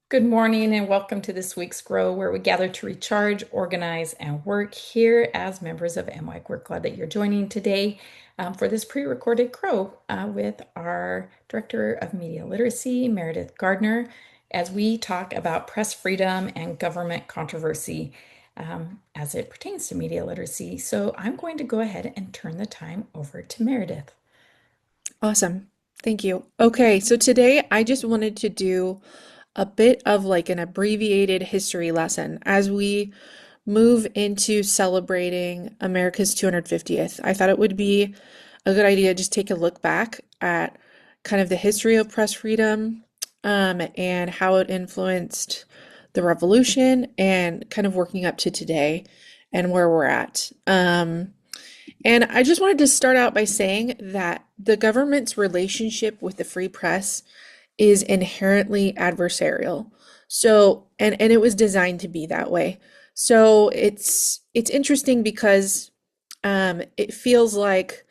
Good morning and welcome to this week's Grow, where we gather to recharge, organize, and work here as members of MWIC. We're glad that you're joining today for this pre-recorded Grow with our Director of Media Literacy, Meredith Gardner, as we talk about press freedom and government controversy as it pertains to media literacy. So I'm going to go ahead and turn the time over to Meredith. Awesome. Thank you. Okay, so today I just wanted to do a bit of like an abbreviated history lesson as we move into celebrating America's 250th. I thought it would be a good idea to just take a look back at kind of the history of press freedom, and how it influenced the revolution and kind of working up to today and where we're at. And I just wanted to start out by saying that the government's relationship with the free press is inherently adversarial. And it was designed to be that way. So it's interesting because it feels like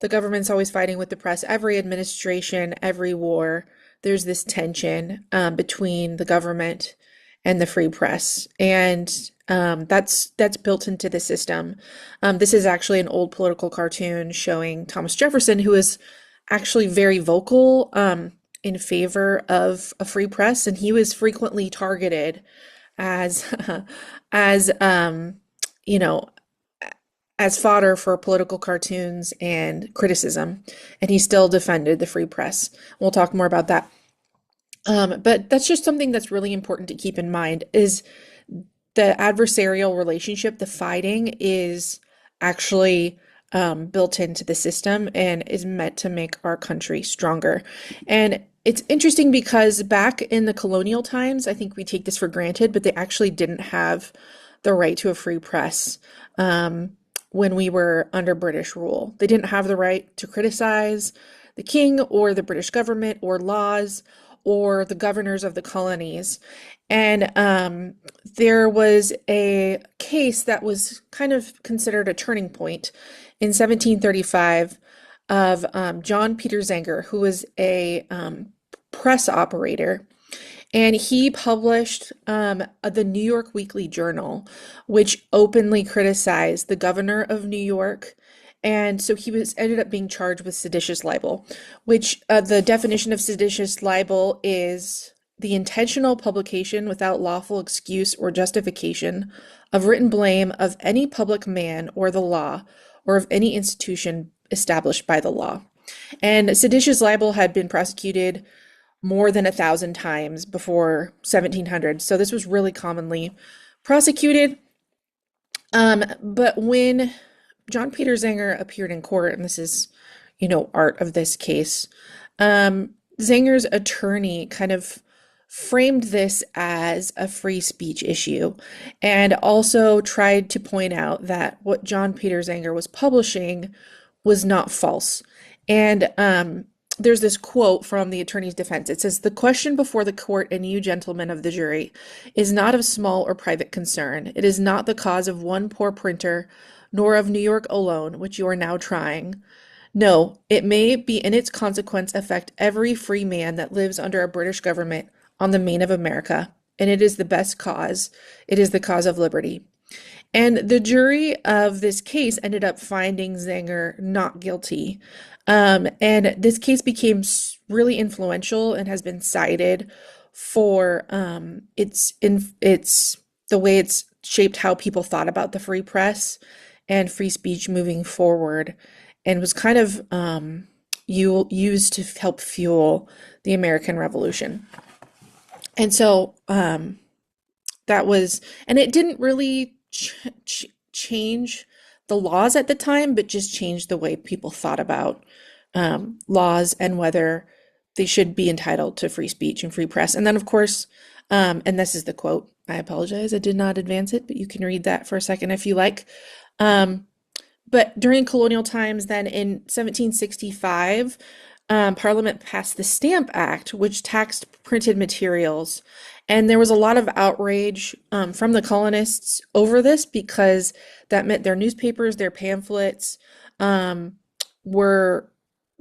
the government's always fighting with the press. Every administration, every war, there's this tension between the government and the free press, and that's built into the system. This is actually an old political cartoon showing Thomas Jefferson, who is actually very vocal in favor of a free press, and he was frequently targeted as as you know as fodder for political cartoons and criticism, and he still defended the free press. We'll talk more about that. But that's just something that's really important to keep in mind is the adversarial relationship, the fighting is actually built into the system and is meant to make our country stronger. And it's interesting because back in the colonial times, I think we take this for granted, but they actually didn't have the right to a free press when we were under British rule. They didn't have the right to criticize the king or the British government or laws or the governors of the colonies. And there was a case that was kind of considered a turning point in 1735 of John Peter Zenger, who was a press operator. And he published the New York Weekly Journal, which openly criticized the governor of New York. And so he was ended up being charged with seditious libel, which the definition of seditious libel is the intentional publication without lawful excuse or justification of written blame of any public man or the law or of any institution established by the law. And seditious libel had been prosecuted more than 1,000 times before 1700. So this was really commonly prosecuted. But when John Peter Zenger appeared in court, and this is, art of this case, Zenger's attorney kind of framed this as a free speech issue and also tried to point out that what John Peter Zenger was publishing was not false. And there's this quote from the attorney's defense. It says, "The question before the court and you gentlemen of the jury is not of small or private concern. It is not the cause of one poor printer, nor of New York alone, which you are now trying. No, it may be in its consequence affect every free man that lives under a British government on the main of America, and it is the best cause. It is the cause of liberty." And the jury of this case ended up finding Zenger not guilty. And this case became really influential and has been cited for its the way it's shaped how people thought about the free press and free speech moving forward, and was kind of used to help fuel the American Revolution. And so that was, and it didn't really change the laws at the time, but just changed the way people thought about laws and whether they should be entitled to free speech and free press. And then, of course, and this is the quote. I apologize, I did not advance it, but you can read that for a second if you like. But during colonial times, then in 1765, Parliament passed the Stamp Act, which taxed printed materials. And there was a lot of outrage from the colonists over this because that meant their newspapers, their pamphlets were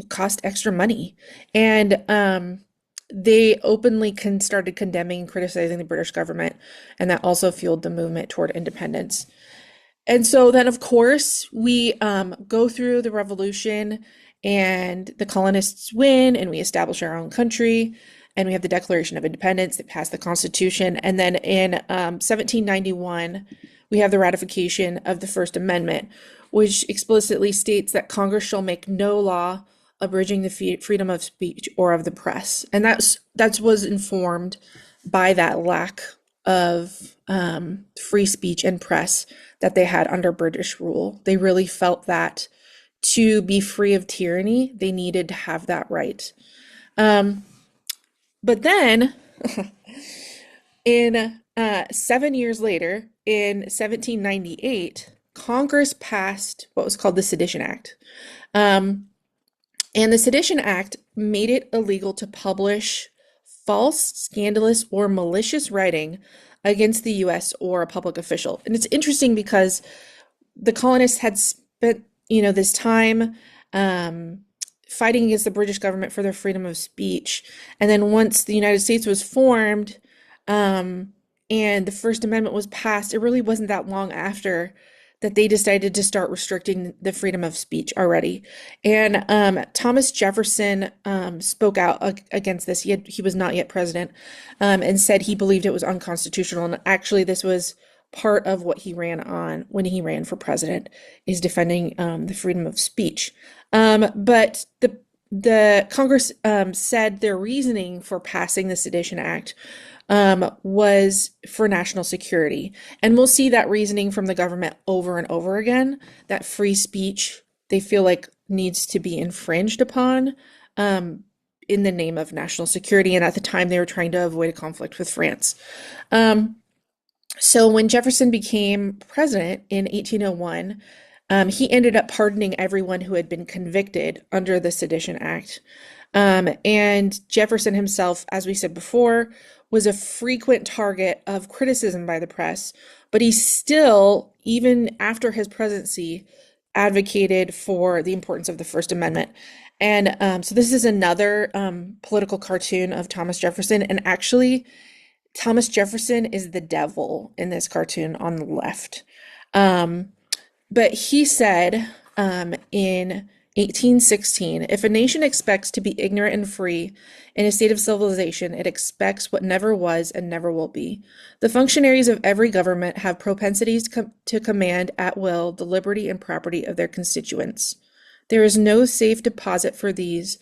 cost extra money. And they openly started condemning and criticizing the British government, and that also fueled the movement toward independence. And so then, of course, we go through the revolution, and the colonists win, and we establish our own country, and we have the Declaration of Independence that passed the Constitution. And then in 1791, we have the ratification of the First Amendment, which explicitly states that Congress shall make no law abridging the freedom of speech or of the press. And that was informed by that lack of free speech and press that they had under British rule. They really felt that to be free of tyranny, they needed to have that right. Um, but then, in 7 years later, in 1798, Congress passed what was called the Sedition Act. Um, and the Sedition Act made it illegal to publish false, scandalous, or malicious writing against the US or a public official. And it's interesting because the colonists had spent, this time um, fighting against the British government for their freedom of speech. And then once the United States was formed, um, and the First Amendment was passed, it really wasn't that long after that they decided to start restricting the freedom of speech already. And Thomas Jefferson spoke out against this. He was not yet president, and said he believed it was unconstitutional. And actually, this was part of what he ran on when he ran for president, is defending the freedom of speech. But the Congress said their reasoning for passing the Sedition Act was for national security. And we'll see that reasoning from the government over and over again, that free speech, they feel like, needs to be infringed upon in the name of national security. And at the time, they were trying to avoid a conflict with France. So when Jefferson became president in 1801, he ended up pardoning everyone who had been convicted under the Sedition Act. And Jefferson himself, as we said before, was a frequent target of criticism by the press, but he still, even after his presidency, advocated for the importance of the First Amendment. And so this is another political cartoon of Thomas Jefferson. And actually, Thomas Jefferson is the devil in this cartoon on the left. But he said in 1816, if a nation expects to be ignorant and free in a state of civilization, it expects what never was and never will be. The functionaries of every government have propensities to command at will the liberty and property of their constituents. There is no safe deposit for these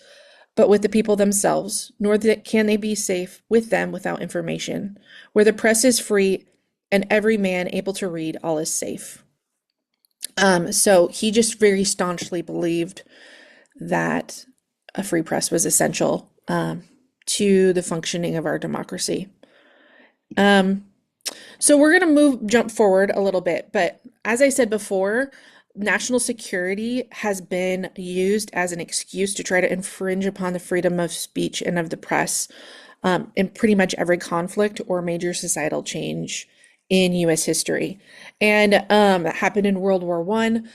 but with the people themselves, nor can they be safe with them without information. Where the press is free and every man able to read, all is safe. So he just very staunchly believed that a free press was essential to the functioning of our democracy. So we're going to jump forward a little bit, but as I said before, national security has been used as an excuse to try to infringe upon the freedom of speech and of the press in pretty much every conflict or major societal change in U.S. history. And that happened in World War One.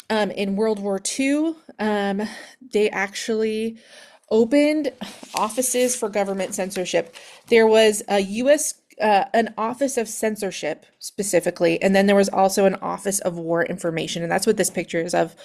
In World War II, they actually opened offices for government censorship. There was a U.S. An office of censorship specifically, and then there was also an office of war information, and that's what this picture is of.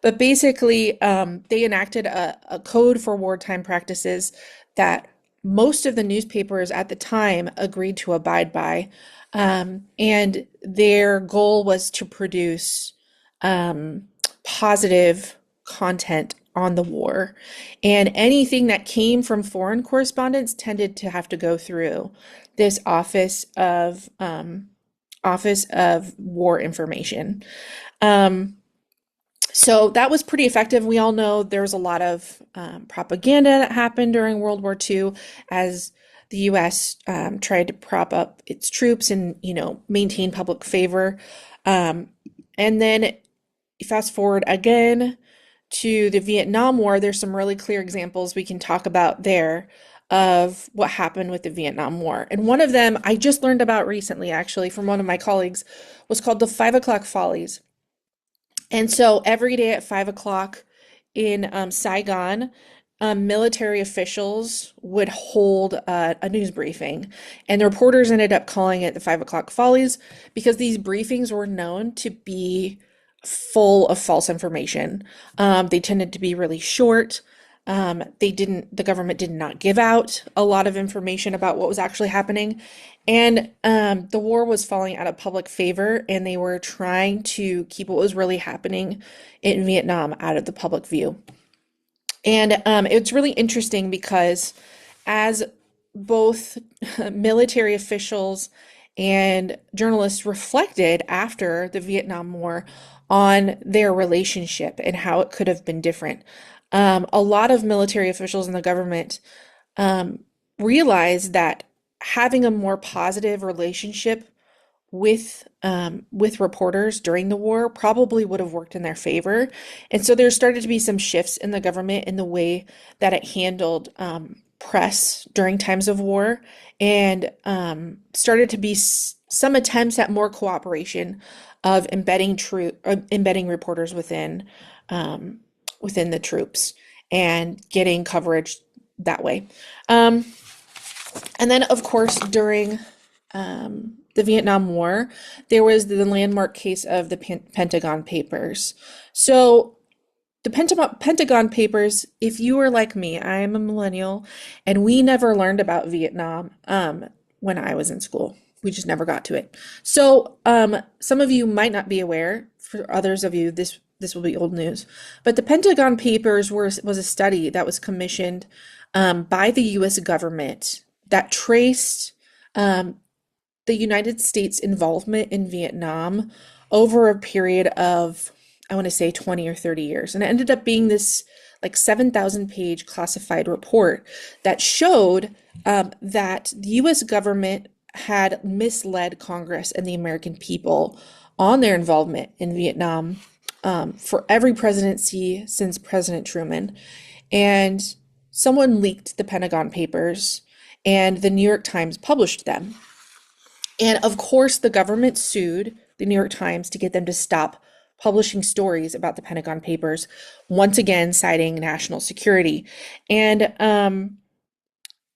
But basically, they enacted a code for wartime practices that most of the newspapers at the time agreed to abide by, and their goal was to produce positive content on the war. And anything that came from foreign correspondents tended to have to go through this office of war information. So that was pretty effective. We all know there was a lot of propaganda that happened during World War II as the U.S. Tried to prop up its troops and, maintain public favor. And then fast forward again to the Vietnam War, there's some really clear examples we can talk about there of what happened with the Vietnam War. And one of them I just learned about recently, actually, from one of my colleagues, was called the 5 o'clock Follies. And so every day at 5 o'clock in Saigon, military officials would hold a news briefing, and the reporters ended up calling it the 5 o'clock follies because these briefings were known to be full of false information. They tended to be really short. The government did not give out a lot of information about what was actually happening. And the war was falling out of public favor, and they were trying to keep what was really happening in Vietnam out of the public view. And it's really interesting because as both military officials and journalists reflected after the Vietnam War on their relationship and how it could have been different, a lot of military officials in the government um, realized that having a more positive relationship with reporters during the war probably would have worked in their favor. And so there started to be some shifts in the government in the way that it handled press during times of war, and started to be some attempts at more cooperation of embedding reporters within the troops and getting coverage that way. Um, and then, of course, during the Vietnam War, there was the landmark case of the Pentagon Papers. So, the Pentagon Papers, if you were like me, I am a millennial, and we never learned about Vietnam when I was in school. We just never got to it. So, some of you might not be aware. For others of you, this will be old news. But the Pentagon Papers was a study that was commissioned by the U.S. government that traced um, the United States involvement in Vietnam over a period of, I want to say 20 or 30 years. And it ended up being this like 7,000 page classified report that showed that the US government had misled Congress and the American people on their involvement in Vietnam for every presidency since President Truman. And someone leaked the Pentagon Papers, and the New York Times published them. And of course, the government sued the New York Times to get them to stop publishing stories about the Pentagon Papers, once again citing national security. And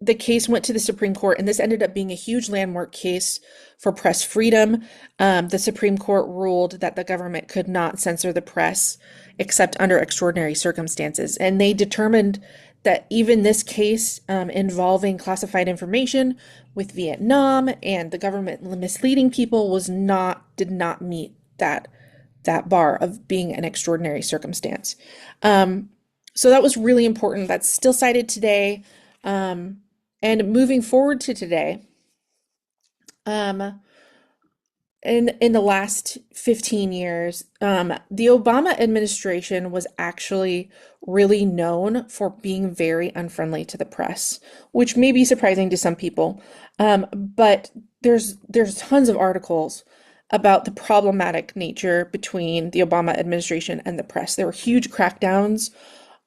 the case went to the Supreme Court, and this ended up being a huge landmark case for press freedom. The Supreme Court ruled that the government could not censor the press except under extraordinary circumstances. And they determined that even this case involving classified information with Vietnam and the government misleading people did not meet that bar of being an extraordinary circumstance. So that was really important. That's still cited today. And moving forward to today, um, in the last 15 years, the Obama administration was actually really known for being very unfriendly to the press, which may be surprising to some people. But there's tons of articles about the problematic nature between the Obama administration and the press. There were huge crackdowns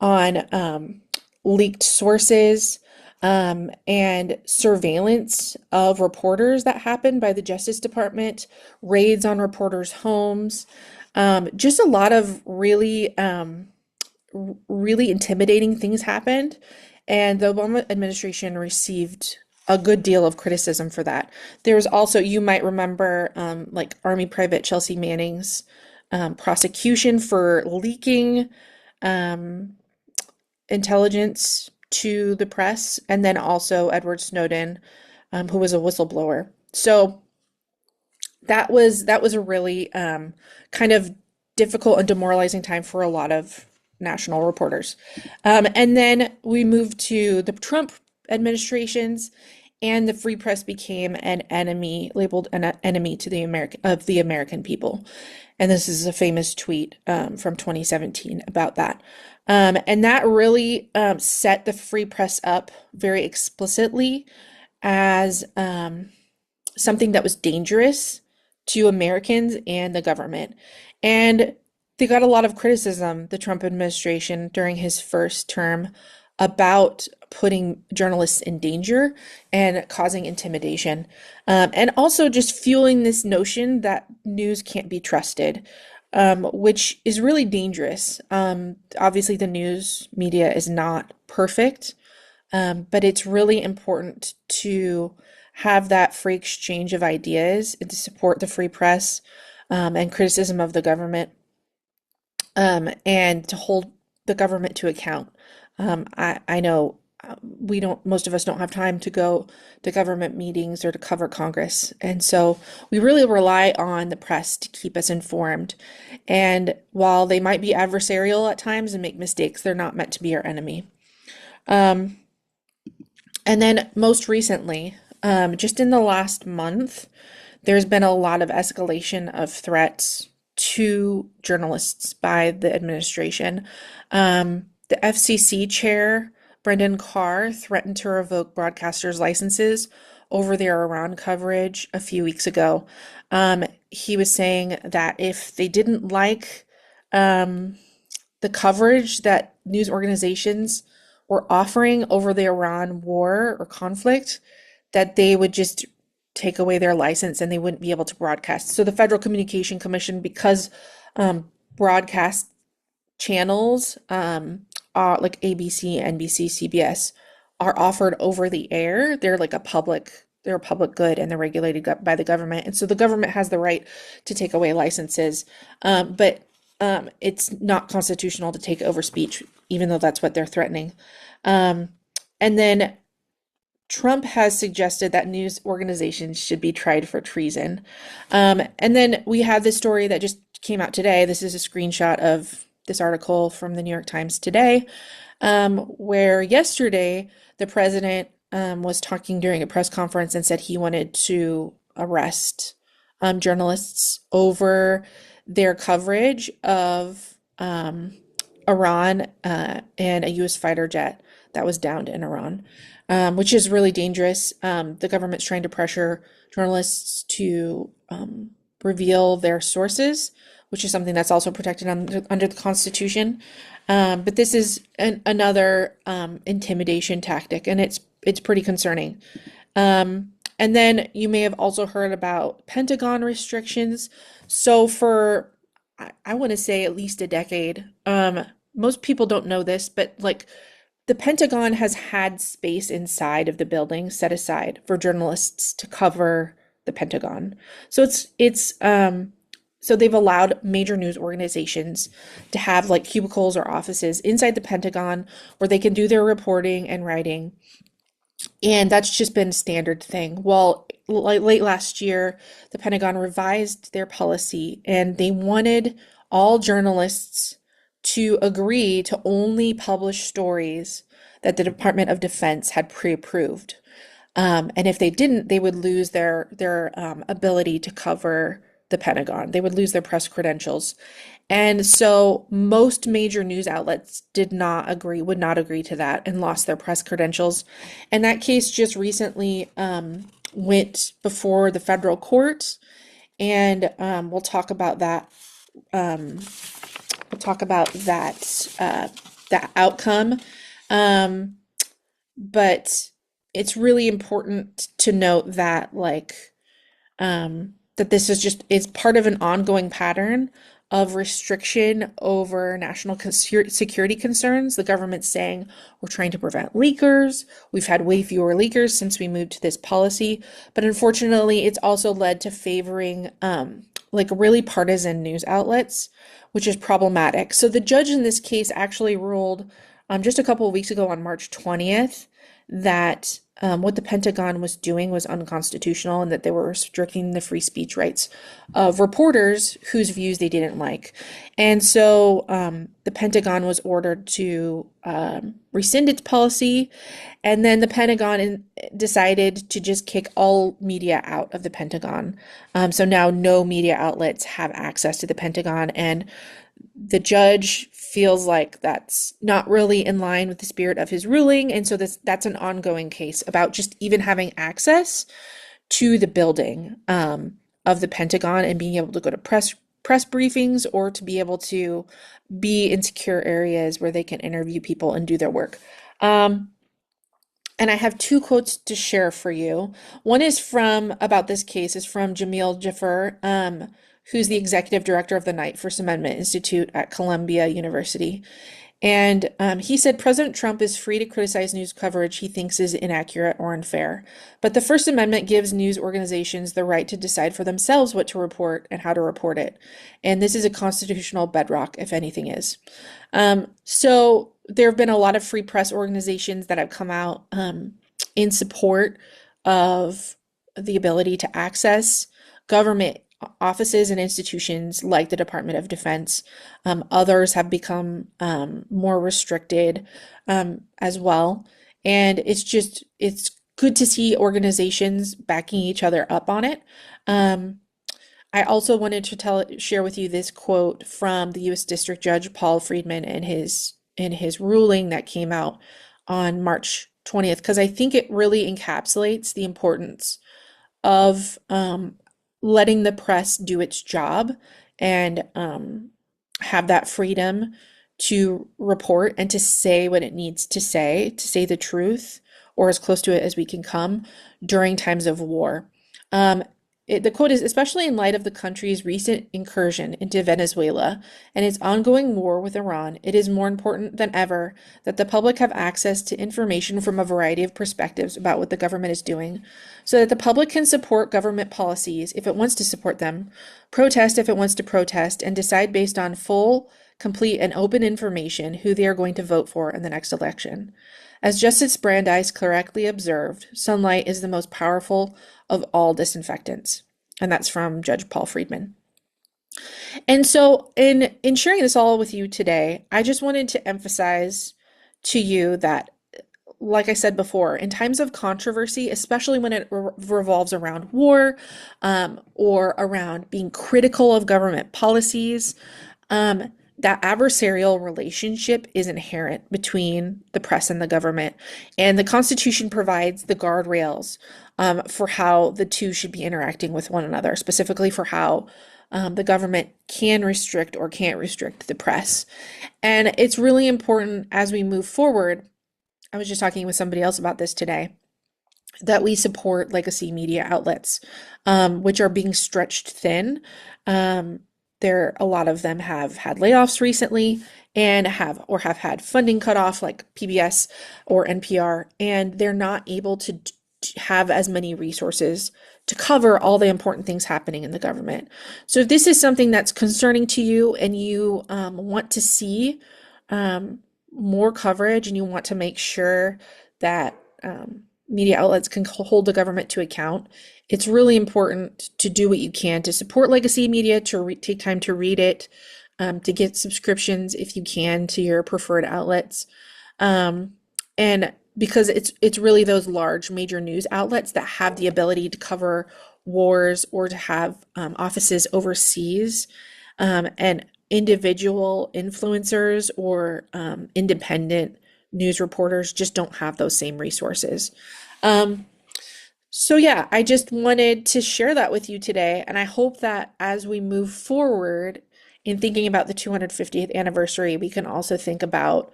on leaked sources and surveillance of reporters that happened by the Justice Department, raids on reporters' homes, just a lot of really intimidating things happened. And the Obama administration received a good deal of criticism for that. There was also, you might remember, like Army Private Chelsea Manning's prosecution for leaking um, intelligence to the press, and then also Edward Snowden, who was a whistleblower. So that was a really kind of difficult and demoralizing time for a lot of national reporters. And then we moved to the Trump administrations, and the free press became an enemy, labeled an enemy to the American people. And this is a famous tweet from 2017 about that. And that really set the free press up very explicitly as something that was dangerous to Americans and the government. And they got a lot of criticism, the Trump administration, during his first term about putting journalists in danger and causing intimidation, and also just fueling this notion that news can't be trusted. which is really dangerous. Obviously, the news media is not perfect, but it's really important to have that free exchange of ideas and to support the free press and criticism of the government, and to hold the government to account. I know we don't, most of us don't have time to go to government meetings or to cover Congress. And so we really rely on the press to keep us informed. And while they might be adversarial at times and make mistakes, they're not meant to be our enemy. Um, and then most recently, just in the last month, there's been a lot of escalation of threats to journalists by the administration. The FCC chair, Brendan Carr, threatened to revoke broadcasters' licenses over their Iran coverage a few weeks ago. He was saying that if they didn't like um, the coverage that news organizations were offering over the Iran war or conflict, that they would just take away their license and they wouldn't be able to broadcast. So the Federal Communication Commission, because broadcast channels, like ABC, NBC, CBS, are offered over the air, they're a public good and they're regulated by the government. And so the government has the right to take away licenses. But it's not constitutional to take over speech, even though that's what they're threatening. Um, and then Trump has suggested that news organizations should be tried for treason. And then we have this story that just came out today. This is a screenshot of this article from the New York Times today, where yesterday the president was talking during a press conference and said he wanted to arrest journalists over their coverage of Iran and a U.S. fighter jet that was downed in Iran, which is really dangerous. The government's trying to pressure journalists to reveal their sources, which is something that's also protected under the Constitution. But this is another intimidation tactic, and it's pretty concerning. And then you may have also heard about Pentagon restrictions. So for I want to say at least a decade, most people don't know this, but like the Pentagon has had space inside of the building set aside for journalists to cover the Pentagon. So so they've allowed major news organizations to have like cubicles or offices inside the Pentagon where they can do their reporting and writing. And that's just been a standard thing. Well, late last year, the Pentagon revised their policy and they wanted all journalists to agree to only publish stories that the Department of Defense had pre-approved. And if they didn't, they would lose their ability to cover the Pentagon. They would lose their press credentials. And so most major news outlets would not agree to that and lost their press credentials. And that case just recently went before the federal court. And we'll talk about that. We'll talk about that outcome. Um, but it's really important to note that that this is part of an ongoing pattern of restriction over national security concerns. The government's saying we're trying to prevent leakers. We've had way fewer leakers since we moved to this policy, but unfortunately, it's also led to favoring like really partisan news outlets, which is problematic. So the judge in this case actually ruled just a couple of weeks ago on March 20th that what the Pentagon was doing was unconstitutional and that they were restricting the free speech rights of reporters whose views they didn't like. And so the Pentagon was ordered to rescind its policy. And then the Pentagon decided to just kick all media out of the Pentagon. So now no media outlets have access to the Pentagon. And the judge feels like that's not really in line with the spirit of his ruling. And so that's an ongoing case about just even having access to the building of the Pentagon and being able to go to press briefings or to be able to be in secure areas where they can interview people and do their work. And I have two quotes to share for you. One is about this case is from Jamil Jaffer, who's the executive director of the Ninth First Amendment Institute at Columbia University. And he said President Trump is free to criticize news coverage he thinks is inaccurate or unfair. But the First Amendment gives news organizations the right to decide for themselves what to report and how to report it. And this is a constitutional bedrock, if anything is. So there have been a lot of free press organizations that have come out in support of the ability to access government offices and institutions like the Department of Defense. Others have become more restricted as well. And it's good to see organizations backing each other up on it. Um, I also wanted to share with you this quote from the U.S. District Judge Paul Friedman in his ruling that came out on March 20th, because I think it really encapsulates the importance of letting the press do its job and have that freedom to report and to say what it needs to say the truth, or as close to it as we can come during times of war. Um, the quote is, especially in light of the country's recent incursion into Venezuela and its ongoing war with Iran, it is more important than ever that the public have access to information from a variety of perspectives about what the government is doing, so that the public can support government policies if it wants to support them, protest if it wants to protest, and decide based on full, complete, and open information who they are going to vote for in the next election. As Justice Brandeis correctly observed, sunlight is the most powerful of all disinfectants. And that's from Judge Paul Friedman. And so, in sharing this all with you today, I just wanted to emphasize to you that, like I said before, in times of controversy, especially when it revolves around war or around being critical of government policies, um, that adversarial relationship is inherent between the press and the government. And the Constitution provides the guardrails for how the two should be interacting with one another, specifically for how the government can restrict or can't restrict the press. And it's really important as we move forward. I was just talking with somebody else about this today, that we support legacy media outlets, which are being stretched thin. Um, a lot of them have had layoffs recently and have had funding cut off, like PBS or NPR, and they're not able to have as many resources to cover all the important things happening in the government. So if this is something that's concerning to you and you want to see more coverage and you want to make sure that media outlets can hold the government to account, it's really important to do what you can to support legacy media, to take time to read it, to get subscriptions if you can to your preferred outlets. And because it's really those large major news outlets that have the ability to cover wars or to have offices overseas, and individual influencers or independent news reporters just don't have those same resources. Um, so yeah, I just wanted to share that with you today, and I hope that as we move forward in thinking about the 250th anniversary, we can also think about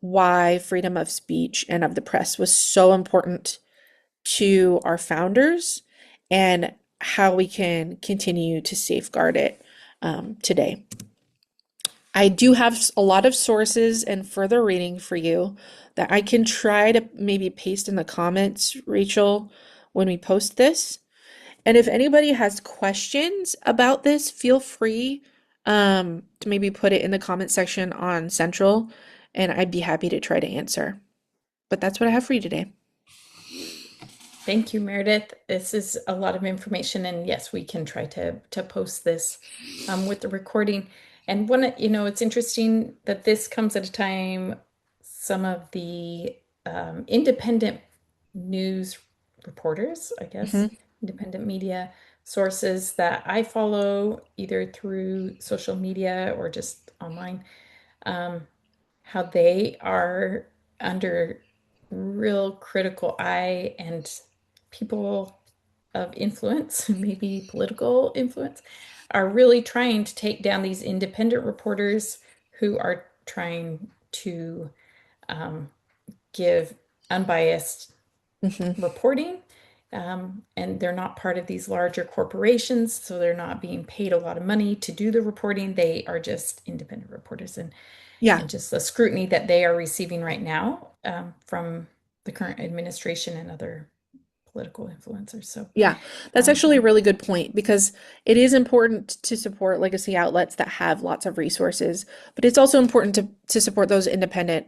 why freedom of speech and of the press was so important to our founders and how we can continue to safeguard it today. I do have a lot of sources and further reading for you that I can try to maybe paste in the comments, Rachel, when we post this. And if anybody has questions about this, feel free to maybe put it in the comment section on Central, and I'd be happy to try to answer. But that's what I have for you today. Thank you, Meredith. This is a lot of information, and yes, we can try to post this with the recording. And it's interesting that this comes at a time some of the independent news reporters, I guess, Hmm. independent media sources that I follow either through social media or just online, um, how they are under real critical eye, and people of influence, maybe political influence, are really trying to take down these independent reporters who are trying to um, give unbiased Hmm. reporting and they're not part of these larger corporations, so they're not being paid a lot of money to do the reporting. They are just independent reporters, Yeah. and just the scrutiny that they are receiving right now from the current administration and other political influencers. So, Yeah, that's actually a yeah, really good point because it is important to support legacy outlets that have lots of resources, but it's also important to support those independent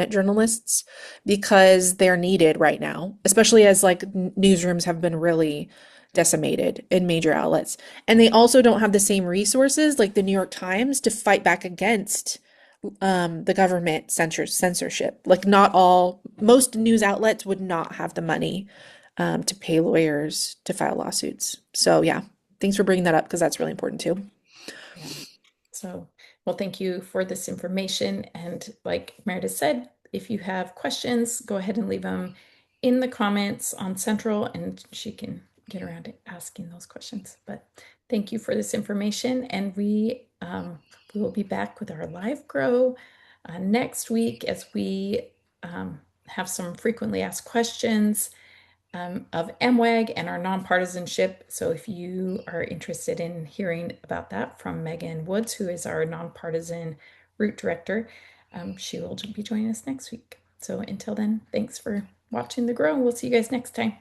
journalists because they're needed right now, especially as like newsrooms have been really decimated in major outlets. And they also don't have the same resources like the New York Times to fight back against the government censorship. Like not all, most news outlets would not have the money to pay lawyers to file lawsuits. So yeah, thanks for bringing that up because that's really important too. yeah. So, well, thank you for this information. And like Meredith said, if you have questions, go ahead and leave them in the comments on Central, and she can get around to asking those questions. But thank you for this information, and we will be back with our live grow next week as we have some frequently asked questions of MWAG and our nonpartisanship. So if you are interested in hearing about that from Megan Woods, who is our nonpartisan root director, she will be joining us next week. So until then, thanks for watching The Grow. We'll see you guys next time.